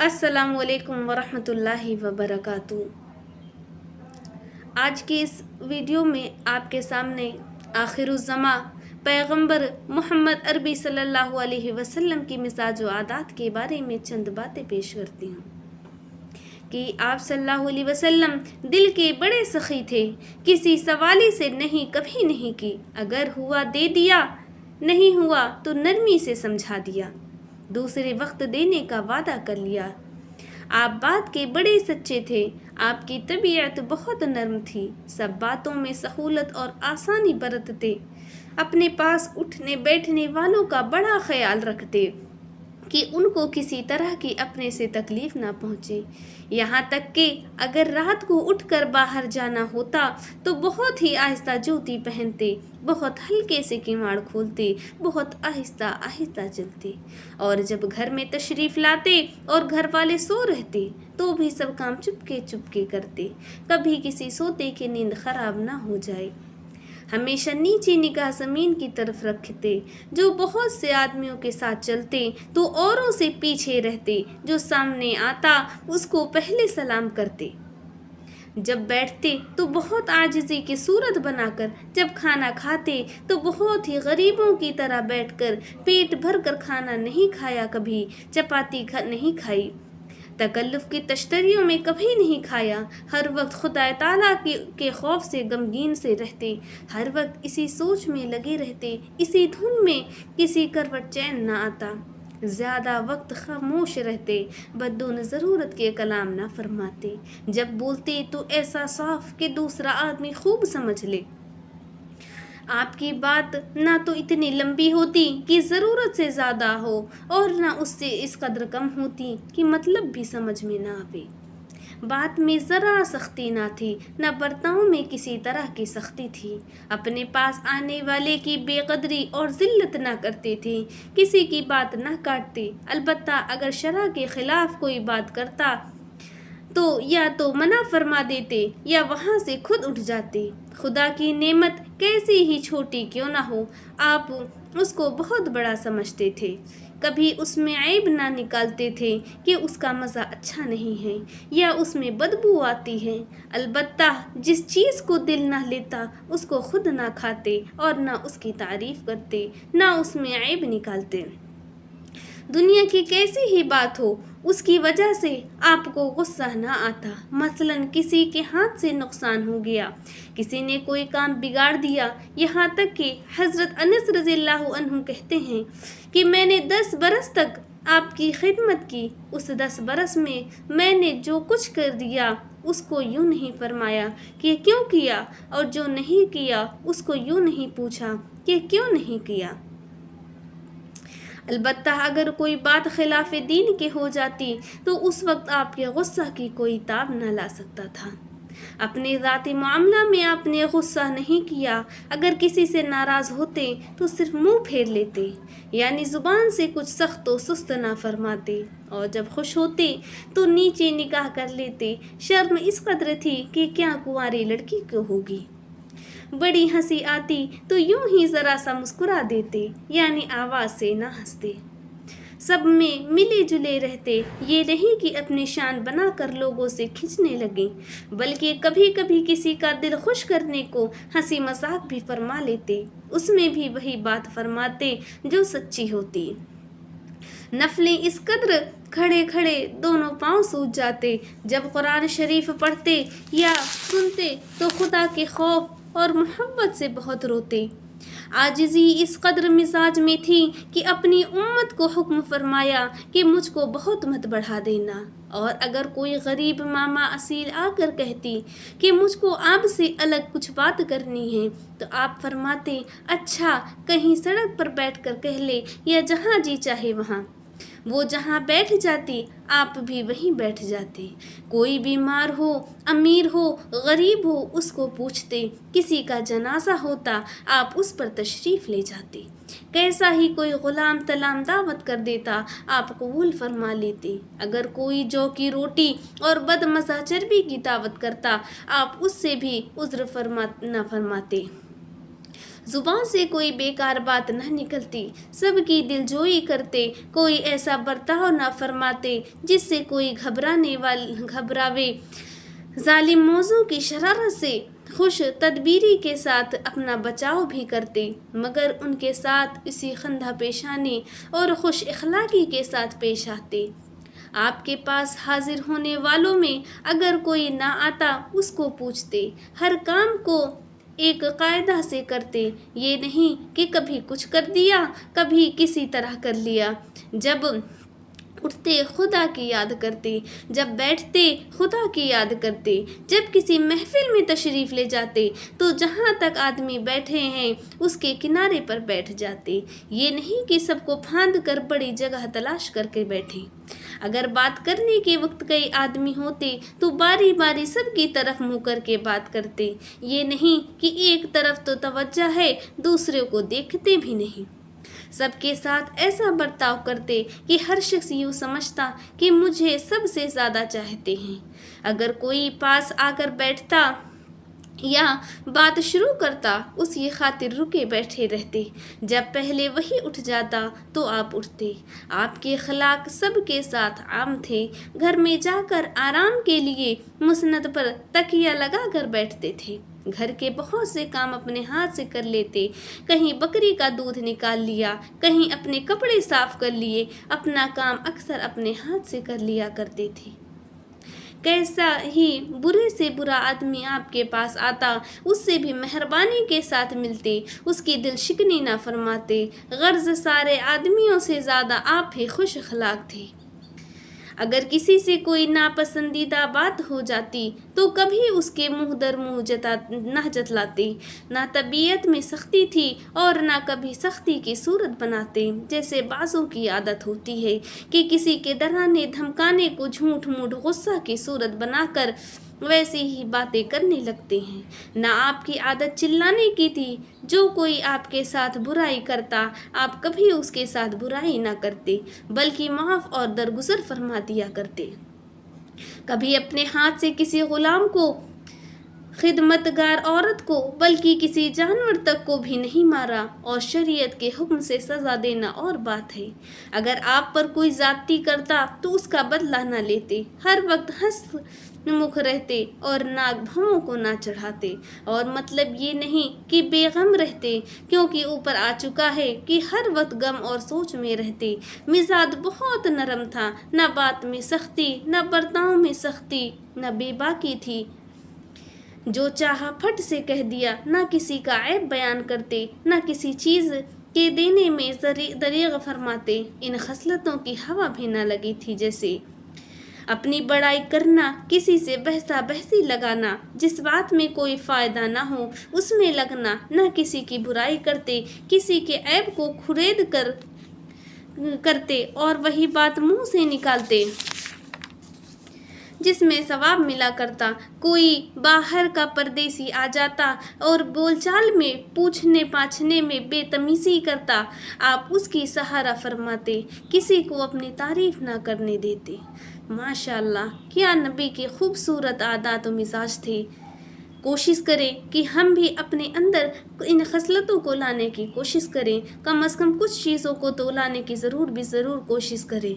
السلام علیکم ورحمۃ اللہ وبرکاتہ۔ آج کی اس ویڈیو میں آپ کے سامنے آخر الزماں پیغمبر محمد عربی صلی اللہ علیہ وسلم کی مزاج و عادات کے بارے میں چند باتیں پیش کرتی ہوں کہ آپ صلی اللہ علیہ وسلم دل کے بڑے سخی تھے، کسی سوالی سے نہیں کبھی نہیں کی، اگر ہوا دے دیا، نہیں ہوا تو نرمی سے سمجھا دیا، دوسرے وقت دینے کا وعدہ کر لیا۔ آپ بات کے بڑے سچے تھے، آپ کی طبیعت بہت نرم تھی، سب باتوں میں سہولت اور آسانی برتتے، اپنے پاس اٹھنے بیٹھنے والوں کا بڑا خیال رکھتے کہ ان کو کسی طرح کی اپنے سے تکلیف نہ پہنچے، یہاں تک کہ اگر رات کو اٹھ کر باہر جانا ہوتا تو بہت ہی آہستہ جوتی پہنتے، بہت ہلکے سے کیواڑ کھولتے، بہت آہستہ آہستہ چلتے، اور جب گھر میں تشریف لاتے اور گھر والے سو رہتے تو بھی سب کام چپکے کرتے، کبھی کسی سوتے کی نیند خراب نہ ہو جائے۔ ہمیشہ نیچی نگاہ زمین کی طرف رکھتے، جو بہت سے آدمیوں کے ساتھ چلتے تو اوروں سے پیچھے رہتے، جو سامنے آتا اس کو پہلے سلام کرتے، جب بیٹھتے تو بہت عاجزی کی صورت بنا کر، جب کھانا کھاتے تو بہت ہی غریبوں کی طرح بیٹھ کر، پیٹ بھر کر کھانا نہیں کھایا، کبھی چپاتی نہیں کھائی، تکلف کی تشتریوں میں کبھی نہیں کھایا، ہر وقت خدا تعالیٰ کے خوف سے غمگین سے رہتے، ہر وقت اسی سوچ میں لگے رہتے، اسی دھن میں، کسی کروٹ چین نہ آتا، زیادہ وقت خاموش رہتے، بدون ضرورت کے کلام نہ فرماتے، جب بولتے تو ایسا صاف کہ دوسرا آدمی خوب سمجھ لے۔ آپ کی بات نہ تو اتنی لمبی ہوتی کہ ضرورت سے زیادہ ہو، اور نہ اس سے اس قدر کم ہوتی کہ مطلب بھی سمجھ میں نہ آئے۔ بات میں ذرا سختی نہ تھی، نہ برتاؤ میں کسی طرح کی سختی تھی، اپنے پاس آنے والے کی بے قدری اور ذلت نہ کرتے تھے، کسی کی بات نہ کاٹتے، البتہ اگر شرع کے خلاف کوئی بات کرتا تو یا تو منع فرما دیتے یا وہاں سے خود اٹھ جاتے، خدا کی نعمت کیسی ہی چھوٹی کیوں نہ ہو، آپ اس کو بہت بڑا سمجھتے تھے، کبھی اس میں عیب نہ نکالتے تھے کہ اس کا مزہ اچھا نہیں ہے یا اس میں بدبو آتی ہے، البتہ جس چیز کو دل نہ لیتا اس کو خود نہ کھاتے اور نہ اس کی تعریف کرتے، نہ اس میں عیب نکالتے۔ دنیا کی کیسی ہی بات ہو، اس کی وجہ سے آپ کو غصہ نہ آتا، مثلا کسی کے ہاتھ سے نقصان ہو گیا، کسی نے کوئی کام بگاڑ دیا، یہاں تک کہ حضرت انس رضی اللہ عنہ کہتے ہیں کہ میں نے 10 برس تک آپ کی خدمت کی، اس 10 برس میں نے جو کچھ کر دیا اس کو یوں نہیں فرمایا کہ کیوں کیا، اور جو نہیں کیا اس کو یوں نہیں پوچھا کہ کیوں نہیں کیا۔ البتہ اگر کوئی بات خلاف دین کے ہو جاتی تو اس وقت آپ کے غصہ کی کوئی تاب نہ لا سکتا تھا۔ اپنے ذاتی معاملہ میں آپ نے غصہ نہیں کیا، اگر کسی سے ناراض ہوتے تو صرف منہ پھیر لیتے، یعنی زبان سے کچھ سخت و سست نہ فرماتے، اور جب خوش ہوتے تو نیچے نگاہ کر لیتے، شرم اس قدر تھی کہ کیا کنواری لڑکی کو ہوگی، بڑی ہنسی آتی تو یوں ہی ذرا سا مسکرا دیتے، یعنی آواز سے نہ ہنستے، سب میں ملے جلے رہتے، یہ نہیں کہ اپنی شان بنا کر لوگوں سے کھنچنے لگیں، بلکہ کبھی کبھی کسی کا دل خوش کرنے کو ہنسی مذاق بھی فرما لیتے، اس میں بھی وہی بات فرماتے جو سچی ہوتی۔ نفلیں اس قدر کھڑے کھڑے دونوں پاؤں سوج جاتے، جب قرآن شریف پڑھتے یا سنتے تو خدا کے خوف اور محبت سے بہت روتے، عاجزی اس قدر مزاج میں تھی کہ اپنی امت کو حکم فرمایا کہ مجھ کو بہت مت بڑھا دینا، اور اگر کوئی غریب ماما اصیل آ کر کہتی کہ مجھ کو آپ سے الگ کچھ بات کرنی ہے تو آپ فرماتے اچھا کہیں سڑک پر بیٹھ کر کہہ لے یا جہاں جی چاہے وہاں، وہ جہاں بیٹھ جاتی آپ بھی وہیں بیٹھ جاتے، کوئی بیمار ہو، امیر ہو، غریب ہو، اس کو پوچھتے، کسی کا جنازہ ہوتا آپ اس پر تشریف لے جاتے، کیسا ہی کوئی غلام تلام دعوت کر دیتا آپ قبول فرما لیتے، اگر کوئی جو کی روٹی اور بد مزہ چربی کی دعوت کرتا آپ اس سے بھی عذر نہ فرماتے، زبان سے کوئی بیکار بات نہ نکلتی، سب کی دلجوئی کرتے، کوئی ایسا برتاؤ نہ فرماتے جس سے کوئی گھبراوے، ظالم موضوع کی شرارت سے خوش تدبیری کے ساتھ اپنا بچاؤ بھی کرتے، مگر ان کے ساتھ اسی خندہ پیشانی اور خوش اخلاقی کے ساتھ پیش آتے۔ آپ کے پاس حاضر ہونے والوں میں اگر کوئی نہ آتا اس کو پوچھتے، ہر کام کو ایک قاعدہ سے کرتے، یہ نہیں کہ کبھی کچھ کر دیا کبھی کسی طرح کر لیا۔ جب اٹھتے خدا کی یاد کرتے، جب بیٹھتے خدا کی یاد کرتے، جب کسی محفل میں تشریف لے جاتے تو جہاں تک آدمی بیٹھے ہیں اس کے کنارے پر بیٹھ جاتے، یہ نہیں کہ سب کو پھاند کر بڑی جگہ تلاش کر کے بیٹھے۔ اگر بات کرنے کے وقت کئی آدمی ہوتے تو باری باری سب کی طرف منہ کر کے بات کرتے، یہ نہیں کہ ایک طرف تو توجہ ہے دوسرے کو دیکھتے بھی نہیں۔ سب کے ساتھ ایسا برتاؤ کرتے کہ ہر شخص یوں سمجھتا کہ مجھے سب سے زیادہ چاہتے ہیں۔ اگر کوئی پاس آ کر بیٹھتا یا بات شروع کرتا اس کی خاطر رکے بیٹھے رہتے، جب پہلے وہی اٹھ جاتا تو آپ اٹھتے۔ آپ کے اخلاق سب کے ساتھ عام تھے، گھر میں جا کر آرام کے لیے مسند پر تکیہ لگا کر بیٹھتے تھے، گھر کے بہت سے کام اپنے ہاتھ سے کر لیتے، کہیں بکری کا دودھ نکال لیا، کہیں اپنے کپڑے صاف کر لیے، اپنا کام اکثر اپنے ہاتھ سے کر لیا کرتے تھے۔ کیسا ہی برے سے برا آدمی آپ کے پاس آتا اس سے بھی مہربانی کے ساتھ ملتے، اس کی دل شکنی نہ فرماتے، غرض سارے آدمیوں سے زیادہ آپ ہی خوش اخلاق تھے۔ اگر کسی سے کوئی ناپسندیدہ بات ہو جاتی تو کبھی اس کے منہ در منہ نہ جتلاتے، نہ طبیعت میں سختی تھی اور نہ کبھی سختی کی صورت بناتے، جیسے بعضوں کی عادت ہوتی ہے کہ کسی کے ڈرانے دھمکانے کو جھوٹ موٹ غصہ کی صورت بنا کر ویسی ہی باتیں کرنے لگتے ہیں۔ نہ آپ کی عادت چلانے کی تھی، جو کوئی آپ کے ساتھ برائی کرتا آپ کبھی اس کے ساتھ برائی نہ کرتے بلکہ معاف اور درگزر فرما دیا کرتے۔ کبھی اپنے ہاتھ سے کسی غلام کو، خدمتگار عورت کو، بلکہ کسی جانور تک کو بھی نہیں مارا، اور شریعت کے حکم سے سزا دینا اور بات ہے۔ اگر آپ پر کوئی زیادتی کرتا تو اس کا بدلہ نہ لیتے، ہر وقت ہنس مکھ رہتے اور ناک بھووں کو نہ چڑھاتے، اور مطلب یہ نہیں کہ بے غم رہتے، کیونکہ اوپر آ چکا ہے کہ ہر وقت غم اور سوچ میں رہتے۔ مزاج بہت نرم تھا، نہ بات میں سختی، نہ برتاؤ میں سختی، نہ بے باکی تھی، جو چاہا پھٹ سے کہہ دیا، نہ کسی کا عیب بیان کرتے، نہ کسی چیز کے دینے میں دریغ فرماتے۔ ان خصلتوں کی ہوا بھی نہ لگی تھی، جیسے اپنی بڑائی کرنا، کسی سے بحثا بحثی لگانا، جس بات میں کوئی فائدہ نہ ہو اس میں لگنا، نہ کسی کی برائی کرتے، کسی کے عیب کو کھرید کرتے اور وہی بات منہ سے نکالتے جس میں ثواب ملا کرتا۔ کوئی باہر کا پردیسی آ جاتا اور بول چال میں، پوچھنے پاچھنے میں بے تمیزی کرتا، آپ اس کی سہارا فرماتے، کسی کو اپنی تعریف نہ کرنے دیتے۔ ماشاءاللہ، کیا نبی کے خوبصورت عادات و مزاج تھے۔ کوشش کریں کہ ہم بھی اپنے اندر ان خصلتوں کو لانے کی کوشش کریں، کم از کم کچھ چیزوں کو تو لانے کی ضرور کوشش کریں۔